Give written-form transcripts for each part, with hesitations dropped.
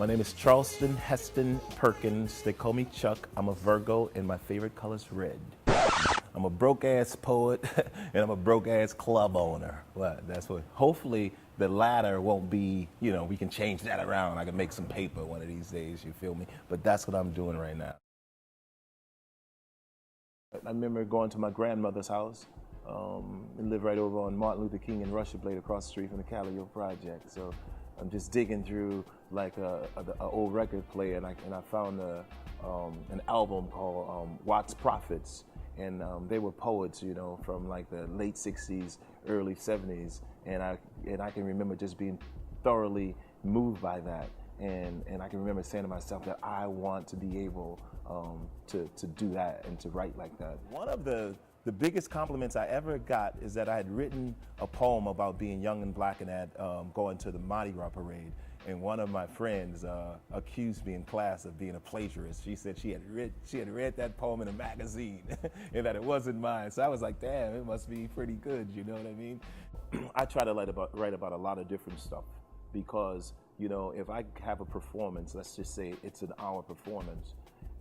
My name is Charleston Heston Perkins. They call me Chuck. I'm a Virgo, and my favorite color is red. I'm a broke-ass poet, and I'm a broke-ass club owner. Well, that's what, hopefully the latter won't be, you know, we can change that around. I can make some paper one of these days, you feel me? But that's what I'm doing right now. I remember going to my grandmother's house. And live right over on Martin Luther King and Russia Blade across the street from the Callio Project. So I'm just digging through like a old record player, and I found an album called Watts Prophets, and they were poets, you know, from like the late '60s, early '70s, and I can remember just being thoroughly moved by that, and I can remember saying to myself that I want to be able to do that and to write like that. One of the biggest compliments I ever got is that I had written a poem about being young and black and had going to the Mardi Gras parade. And one of my friends accused me in class of being a plagiarist. She said she had read that poem in a magazine and that it wasn't mine. So I was like, damn, it must be pretty good, you know what I mean? I try to write about a lot of different stuff because, you know, if I have a performance, let's just say it's an hour performance,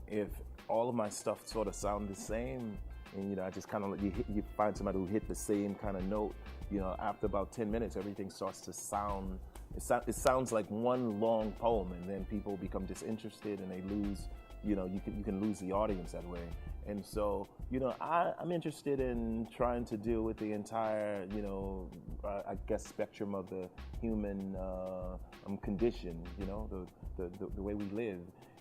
if all of my stuff sort of sound the same, and you know, I just kind of you find somebody who hit the same kind of note. You know, after about 10 minutes, everything starts to sound. It sounds like one long poem, and then people become disinterested, and they lose. You know, you can lose the audience that way. And so, you know, I'm interested in trying to deal with the entire, you know, I guess spectrum of the human condition. You know, the way we live.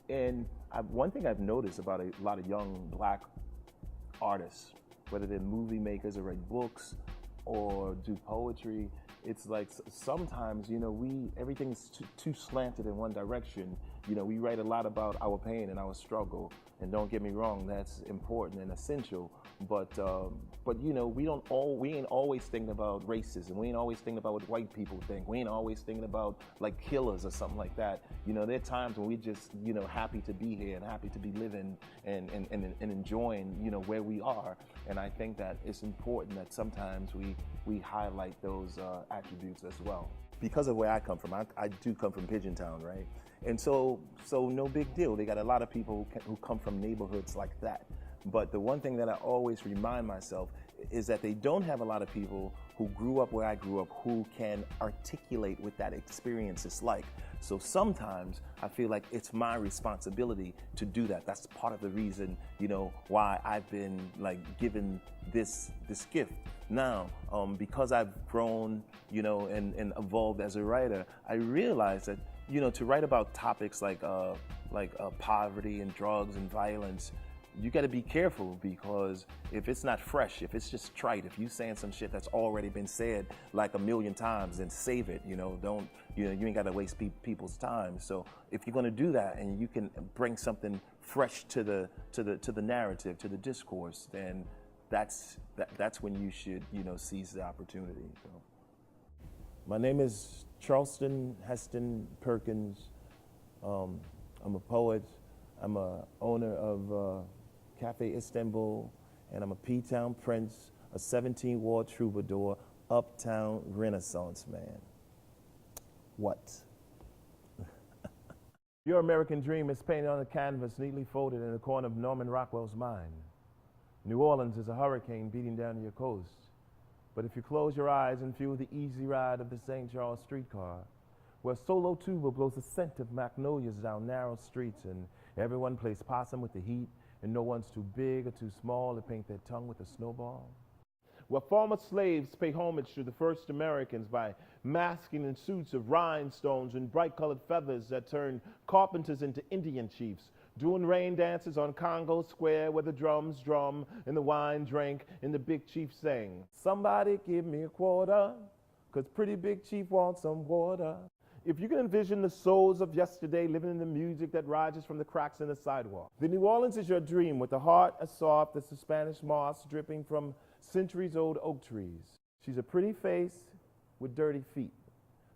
And one thing I've noticed about a lot of young black artists, whether they're movie makers or write books or do poetry, it's like sometimes, you know, everything's too slanted in one direction. You know, we write a lot about our pain and our struggle, and don't get me wrong, that's important and essential. But you know, we ain't always thinking about racism. We ain't always thinking about what white people think. We ain't always thinking about like killers or something like that. You know, there are times when we just, you know, happy to be here and happy to be living and enjoying, you know, where we are. And I think that it's important that sometimes we highlight those attributes as well. Because of where I come from, I do come from Pigeontown, right? And so no big deal. They got a lot of people who come from neighborhoods like that. But the one thing that I always remind myself is that they don't have a lot of people who grew up where I grew up who can articulate what that experience is like. So sometimes I feel like it's my responsibility to do that. That's part of the reason, you know, why I've been like given this gift. Now, because I've grown, you know, and evolved as a writer, I realize that, you know, to write about topics like poverty and drugs and violence, you got to be careful, because if it's not fresh, if it's just trite, if you saying some shit that's already been said like a million times, then save it. You know, you ain't got to waste people's time. So if you're going to do that and you can bring something fresh to the narrative, to the discourse, then that's when you should, you know, seize the opportunity. So. My name is Charleston Heston Perkins. I'm a poet. I'm a owner of Cafe Istanbul, and I'm a P-Town Prince, a 17-ward troubadour, uptown Renaissance man. What? Your American dream is painted on a canvas neatly folded in the corner of Norman Rockwell's mind. New Orleans is a hurricane beating down your coast. But if you close your eyes and feel the easy ride of the St. Charles streetcar, where solo tuba blows the scent of magnolias down narrow streets, and everyone plays possum with the heat, and no one's too big or too small to paint their tongue with a snowball. Where former slaves pay homage to the first Americans by masking in suits of rhinestones and bright-colored feathers that turn carpenters into Indian chiefs, doing rain dances on Congo Square where the drums drum and the wine drank and the big chief sang, "Somebody give me a quarter, 'cause pretty big chief wants some water." If you can envision the souls of yesterday living in the music that rises from the cracks in the sidewalk, then New Orleans is your dream, with a heart as soft as the Spanish moss dripping from centuries-old oak trees. She's a pretty face with dirty feet,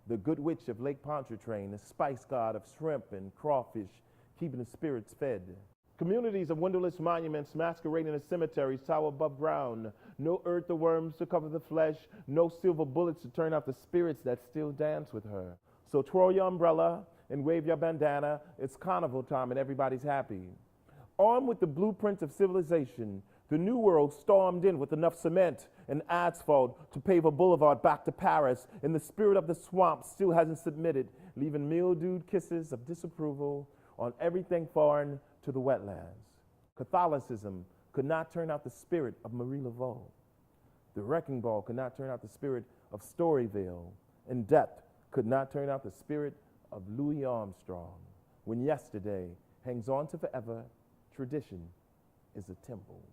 the good witch of Lake Pontchartrain, the spice god of shrimp and crawfish, keeping the spirits fed. Communities of windowless monuments masquerading as cemeteries tower above ground. No earth or worms to cover the flesh, no silver bullets to turn out the spirits that still dance with her. So twirl your umbrella and wave your bandana. It's carnival time and everybody's happy. Armed with the blueprint of civilization, the New World stormed in with enough cement and asphalt to pave a boulevard back to Paris, and the spirit of the swamp still hasn't submitted, leaving mildewed kisses of disapproval on everything foreign to the wetlands. Catholicism could not turn out the spirit of Marie Laveau. The wrecking ball could not turn out the spirit of Storyville, and death could not turn out the spirit of Louis Armstrong. When yesterday hangs on to forever, tradition is a temple.